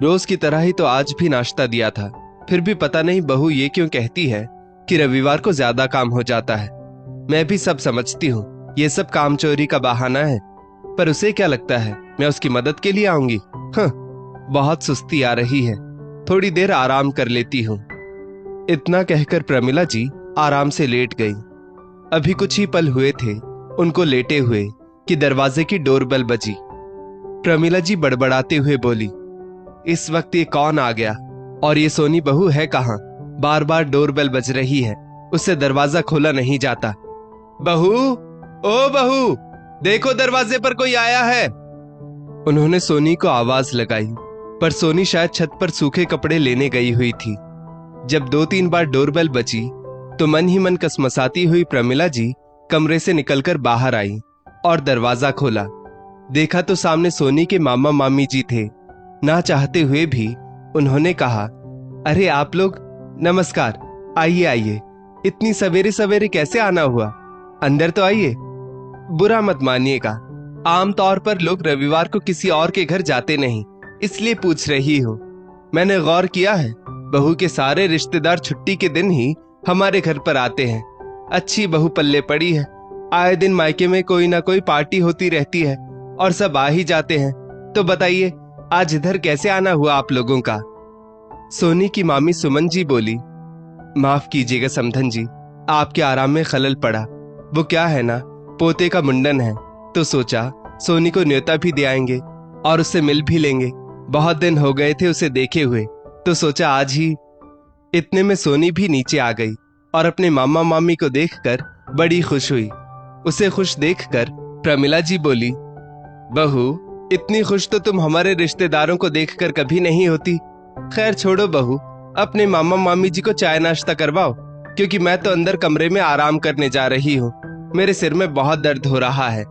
रोज की तरह ही तो आज भी नाश्ता दिया था। फिर भी पता नहीं बहू ये क्यों कहती है कि रविवार को ज्यादा काम हो जाता है। मैं भी सब समझती हूँ, ये सब काम चोरी का बहाना है, पर उसे क्या लगता है मैं उसकी मदद के लिए आऊंगी। हाँ, बहुत सुस्ती आ रही है, थोड़ी देर आराम कर लेती हूँ। इतना कहकर प्रमिला जी आराम से लेट गई। अभी कुछ ही पल हुए थे उनको लेटे हुए कि दरवाजे की डोरबेल बजी। प्रमिला जी बड़बड़ाते हुए बोली, इस वक्त ये कौन आ गया और ये सोनी बहू है कहाँ? बार बार डोरबेल बज रही है, उससे दरवाजा खोला नहीं जाता। बहू, ओ बहू, देखो दरवाजे पर कोई आया है। उन्होंने सोनी को आवाज लगाई, पर सोनी शायद छत पर सूखे कपड़े लेने गई हुई थी। जब 2-3 बार डोरबेल बजी तो मन ही मन कसमसाती हुई प्रमिला जी कमरे से निकलकर बाहर आई और दरवाजा खोला। देखा तो सामने सोनी के मामा मामी जी थे। ना चाहते हुए भी उन्होंने कहा, अरे आप लोग, नमस्कार, आइए आइए, इतनी सवेरे सवेरे कैसे आना हुआ? अंदर तो आइए। बुरा मत मानिएगा, आमतौर पर लोग रविवार को किसी और के घर जाते नहीं, इसलिए पूछ रही हूँ। मैंने गौर किया है, बहू के सारे रिश्तेदार छुट्टी के दिन ही हमारे घर पर आते हैं। अच्छी बहू पल्ले पड़ी है, आए दिन मायके में कोई ना कोई पार्टी होती रहती है और सब आ ही जाते हैं। तो बताइए, आज इधर कैसे आना हुआ आप लोगों का? सोनी की मामी सुमन जी बोली, माफ कीजिएगा समधन जी, आपके आराम में खलल पड़ा। वो क्या है ना, पोते का मुंडन है, तो सोचा सोनी को न्योता भी दे आएंगे और उससे मिल भी लेंगे। बहुत दिन हो गए थे उसे देखे हुए, तो सोचा आज ही। इतने में सोनी भी नीचे आ गई और अपने मामा मामी को देखकर बड़ी खुश हुई। उसे खुश देखकर प्रमिला जी बोली, बहू, इतनी खुश तो तुम हमारे रिश्तेदारों को देखकर कभी नहीं होती। खैर छोड़ो बहू, अपने मामा मामी जी को चाय नाश्ता करवाओ, क्योंकि मैं तो अंदर कमरे में आराम करने जा रही हूँ। मेरे सिर में बहुत दर्द हो रहा है।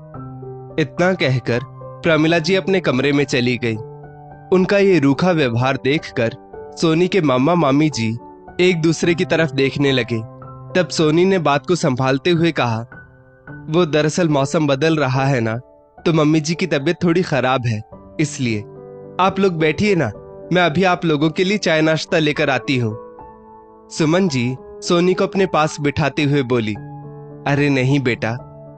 इतना कहकर प्रमिला जी अपने कमरे में चली गई। उनका ये रूखा व्यवहार देखकर सोनी के मामा मामी जी एक दूसरे की तरफ देखने लगे। तब सोनी ने बात को संभालते हुए कहा, वो दरअसल मौसम बदल रहा है ना, तो मम्मी जी की तबीयत थोड़ी खराब है, इसलिए। आप लोग बैठिए ना, मैं अभी आप लोगों के लिए चाय नाश्ता लेकर आती हूँ। सुमन जी सोनी को अपने पास बिठाते हुए बोली, अरे नहीं बेटा,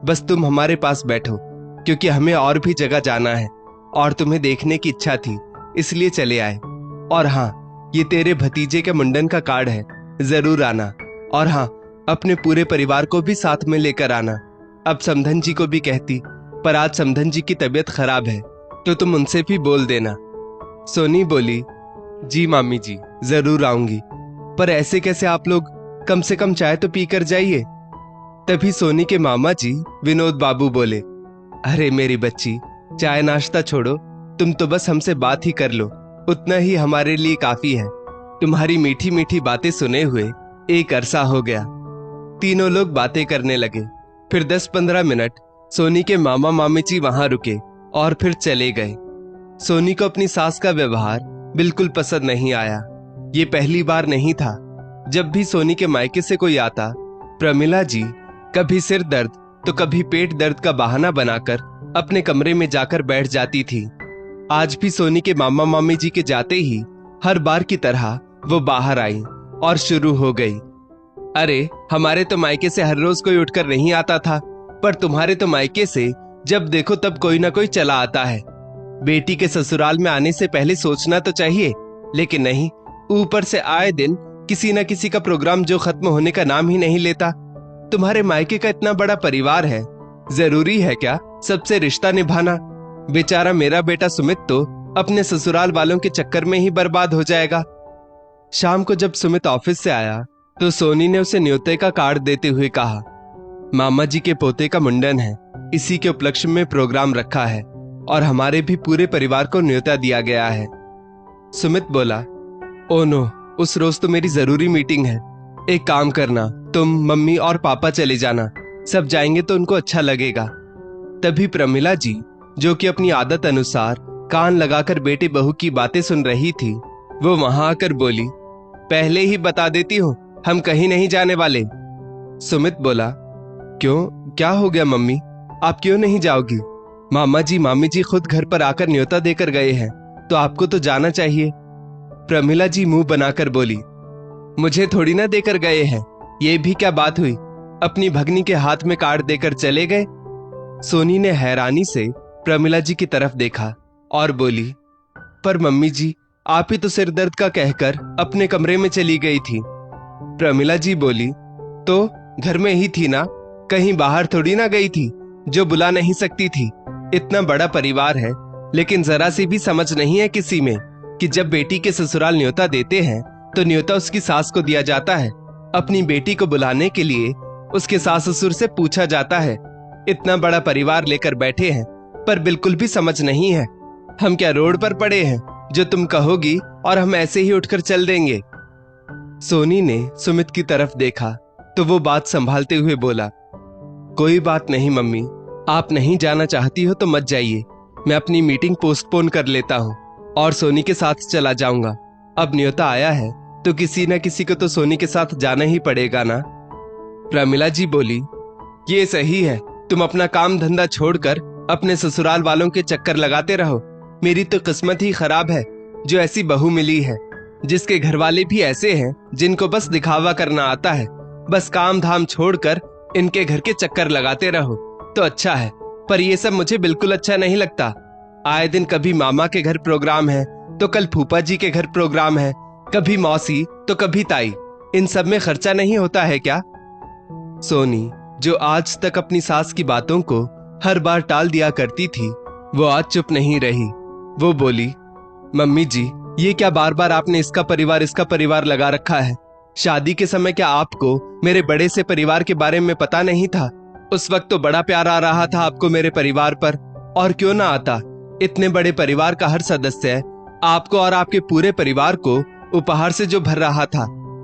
बस तुम हमारे पास बैठो, क्योंकि हमें और भी जगह जाना है और तुम्हें देखने की इच्छा थी, इसलिए चले आए। और हाँ, ये तेरे भतीजे के मुंडन का कार्ड है, जरूर आना। और हाँ, अपने पूरे परिवार को भी साथ में लेकर आना। अब समधन जी को भी कहती, पर आज समधन जी की तबीयत खराब है, तो तुम उनसे भी बोल देना। सोनी बोली, जी मामी जी, जरूर आऊंगी, पर ऐसे कैसे आप लोग, कम से कम चाय तो पी कर जाइए। तभी सोनी के मामा जी विनोद बाबू बोले, अरे मेरी बच्ची, चाय नाश्ता छोड़ो, तुम तो बस हमसे बात ही कर लो, उतना ही हमारे लिए काफी है। तुम्हारी मीठी मीठी बातें सुने हुए एक अरसा हो गया। तीनों लोग बातें करने लगे। फिर 10-15 मिनट सोनी के मामा मामी जी वहां रुके और फिर चले गए। सोनी को अपनी सास का व्यवहार बिल्कुल पसंद नहीं आया। ये पहली बार नहीं था। जब भी सोनी के मायके से कोई आता, प्रमिला जी कभी सिर दर्द तो कभी पेट दर्द का बहाना बनाकर अपने कमरे में जाकर बैठ जाती थी। आज भी सोनी के मामा मामी जी के जाते ही हर बार की तरह वो बाहर आई और शुरू हो गई, अरे हमारे तो मायके से हर रोज कोई उठकर नहीं आता था, पर तुम्हारे तो मायके से जब देखो तब कोई ना कोई चला आता है। बेटी के ससुराल में आने से पहले सोचना तो चाहिए, लेकिन नहीं, ऊपर से आए दिन किसी न किसी का प्रोग्राम जो खत्म होने का नाम ही नहीं लेता। तुम्हारे मायके का इतना बड़ा परिवार है, जरूरी है क्या सबसे रिश्ता निभाना? बेचारा मेरा बेटा सुमित तो अपने ससुराल वालों के चक्कर में ही बर्बाद हो जाएगा। शाम को जब सुमित ऑफिस से आया तो सोनी ने उसे न्योते का कार्ड देते हुए कहा, मामा जी के पोते का मुंडन है, इसी के उपलक्ष्य में प्रोग्राम रखा है और हमारे भी पूरे परिवार को न्योता दिया गया है। सुमित बोला, ओ नो, उस रोज तो मेरी जरूरी मीटिंग है। एक काम करना, तुम मम्मी और पापा चले जाना, सब जाएंगे तो उनको अच्छा लगेगा। तभी प्रमिला जी, जो कि अपनी आदत अनुसार कान लगाकर बेटे बहू की बातें सुन रही थी, वो वहां आकर बोली, पहले ही बता देती हूँ, हम कहीं नहीं जाने वाले। सुमित बोला, क्यों, क्या हो गया मम्मी, आप क्यों नहीं जाओगी? मामा जी मामी जी खुद घर पर आकर न्योता देकर गए हैं, तो आपको तो जाना चाहिए। प्रमिला जी मुंह बनाकर बोली, मुझे थोड़ी ना देकर गए हैं, ये भी क्या बात हुई? अपनी भगनी के हाथ में कार्ड देकर चले गए। सोनी ने हैरानी से प्रमिला जी की तरफ देखा और बोली, पर मम्मी जी, आप ही तो सिर दर्द का कहकर अपने कमरे में चली गई थी। प्रमिला जी बोली, तो घर में ही थी ना, कहीं बाहर थोड़ी ना गई थी जो बुला नहीं सकती थी। इतना बड़ा परिवार है, लेकिन जरा सी भी समझ नहीं है किसी में कि जब बेटी के ससुराल न्योता देते हैं तो न्योता उसकी सास को दिया जाता है। अपनी बेटी को बुलाने के लिए उसके सास ससुर से पूछा जाता है। इतना बड़ा परिवार लेकर बैठे हैं, पर बिल्कुल भी समझ नहीं है। हम क्या रोड पर पड़े हैं जो तुम कहोगी और हम ऐसे ही उठकर चल देंगे? सोनी ने सुमित की तरफ देखा तो वो बात संभालते हुए बोला, कोई बात नहीं मम्मी, आप नहीं जाना चाहती हो तो मत जाइए। मैं अपनी मीटिंग पोस्टपोन कर लेता हूँ और सोनी के साथ चला जाऊंगा। अब न्योता आया है तो किसी न किसी को तो सोनी के साथ जाना ही पड़ेगा ना। प्रमिला जी बोली, ये सही है, तुम अपना काम धंधा छोड़कर अपने ससुराल वालों के चक्कर लगाते रहो। मेरी तो किस्मत ही खराब है जो ऐसी बहू मिली है, जिसके घर वाले भी ऐसे हैं जिनको बस दिखावा करना आता है। बस काम धाम छोड़कर इनके घर के चक्कर लगाते रहो तो अच्छा है, पर ये सब मुझे बिल्कुल अच्छा नहीं लगता। आए दिन कभी मामा के घर प्रोग्राम है तो कल फूफा जी के घर प्रोग्राम है, कभी मौसी तो कभी ताई। इन सब में खर्चा नहीं होता है क्या? सोनी, जो आज तक अपनी सास की बातों को हर बार टाल दिया करती थी, वो आज चुप नहीं रही। वो बोली, मम्मी जी, ये क्या बार बार आपने इसका परिवार लगा रखा है? शादी के समय क्या आपको मेरे बड़े से परिवार के बारे में पता नहीं था? उस वक्त तो बड़ा प्यार आ रहा था आपको मेरे परिवार पर, और क्यों ना आता। इतने बड़े परिवार का हर सदस्य आपको और आपके पूरे परिवार को उपहार से जो भर रहा था।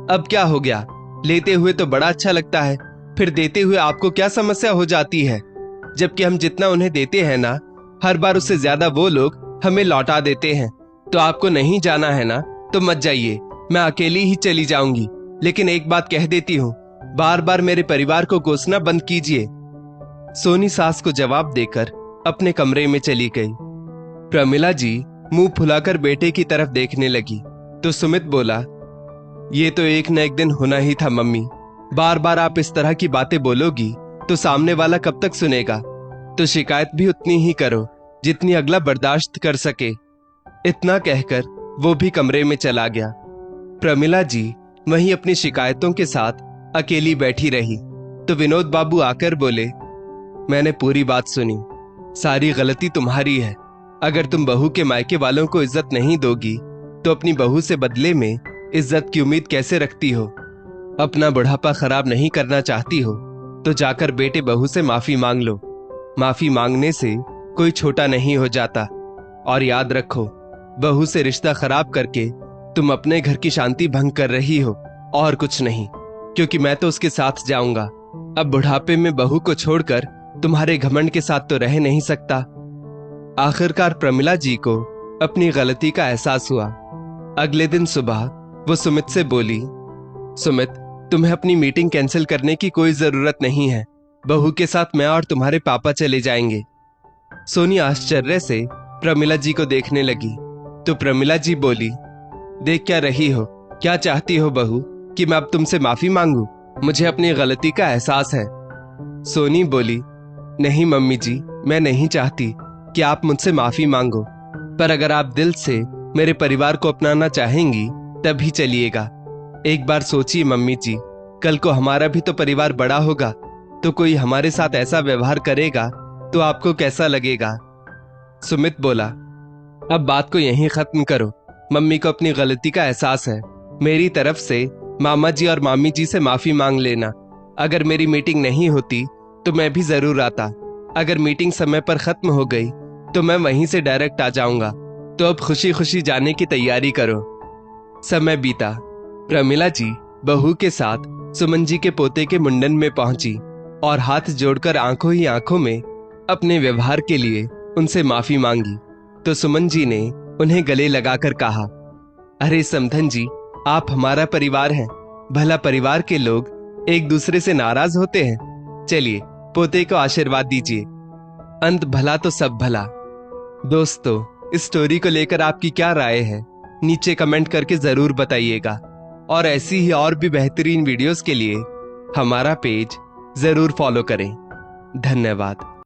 अब क्या हो गया? लेते हुए तो बड़ा अच्छा लगता है, फिर देते हुए आपको क्या समस्या हो जाती है? जबकि हम जितना उन्हें देते हैं ना, हर बार उससे ज्यादा वो लोग हमें लौटा देते हैं। तो आपको नहीं जाना है ना, तो मत जाइए, मैं अकेली ही चली जाऊंगी। लेकिन एक बात कह देती हूँ, बार बार मेरे परिवार को कोसना बंद कीजिए। सोनी सास को जवाब देकर अपने कमरे में चली गई। प्रमिला जी मुंह फुलाकर बेटे की तरफ देखने लगी तो सुमित बोला, ये तो एक न एक दिन होना ही था मम्मी। बार बार आप इस तरह की बातें बोलोगी तो सामने वाला कब तक सुनेगा? तो शिकायत भी उतनी ही करो जितनी अगला बर्दाश्त कर सके। इतना कहकर वो भी कमरे में चला गया। प्रमिला जी वहीं अपनी शिकायतों के साथ अकेली बैठी रही तो विनोद बाबू आकर बोले, मैंने पूरी बात सुनी, सारी गलती तुम्हारी है। अगर तुम बहू के मायके वालों को इज्जत नहीं दोगी तो अपनी बहू से बदले में इज्जत की उम्मीद कैसे रखती हो? अपना बुढ़ापा खराब नहीं करना चाहती हो तो जाकर बेटे बहू से माफी मांग लो। माफी मांगने से कोई छोटा नहीं हो जाता। और याद रखो, बहू से रिश्ता खराब करके तुम अपने घर की शांति भंग कर रही हो, और कुछ नहीं। क्योंकि मैं तो उसके साथ जाऊंगा। अब बुढ़ापे में बहू को छोड़कर तुम्हारे घमंड के साथ तो रह नहीं सकता। आखिरकार प्रमिला जी को अपनी गलती का एहसास हुआ। अगले दिन सुबह वो सुमित से बोली, सुमित, तुम्हें अपनी मीटिंग कैंसिल करने की कोई जरूरत नहीं है। बहू के साथ मैं और तुम्हारे पापा चले जाएंगे। सोनी आश्चर्य से प्रमिला जी को देखने लगी तो प्रमिला जी बोली, देख क्या रही हो? क्या चाहती हो बहू, कि मैं अब तुमसे माफी मांगू? मुझे अपनी गलती का एहसास है। सोनी बोली, नहीं मम्मी जी, मैं नहीं चाहती कि आप मुझसे माफी मांगो, पर अगर आप दिल से मेरे परिवार को अपनाना चाहेंगी तभी चलिएगा। एक बार सोचिए मम्मी जी, कल को हमारा भी तो परिवार बड़ा होगा, तो कोई हमारे साथ ऐसा व्यवहार करेगा तो आपको कैसा लगेगा? सुमित बोला, अब बात को यहीं खत्म करो। मम्मी को अपनी गलती का एहसास है। मेरी तरफ से मामा जी और मामी जी से माफी मांग लेना। अगर मेरी मीटिंग नहीं होती तो मैं भी जरूर आता। अगर मीटिंग समय पर खत्म हो गई तो मैं वहीं से डायरेक्ट आ जाऊंगा। तो अब खुशी खुशी जाने की तैयारी करो। समय बीता। प्रमिला जी बहू के साथ सुमन जी के पोते के मुंडन में पहुंची और हाथ जोड़कर आंखों ही आंखों में अपने व्यवहार के लिए उनसे माफी मांगी। तो सुमन जी ने उन्हें गले लगाकर कहा, अरे समधन जी, आप हमारा परिवार हैं। भला परिवार के लोग एक दूसरे से नाराज होते हैं? चलिए पोते को आशीर्वाद दीजिए। अंत भला तो सब भला। दोस्तों, इस स्टोरी को लेकर आपकी क्या राय है नीचे कमेंट करके जरूर बताइएगा। और ऐसी ही और भी बेहतरीन वीडियोस के लिए हमारा पेज जरूर फॉलो करें। धन्यवाद।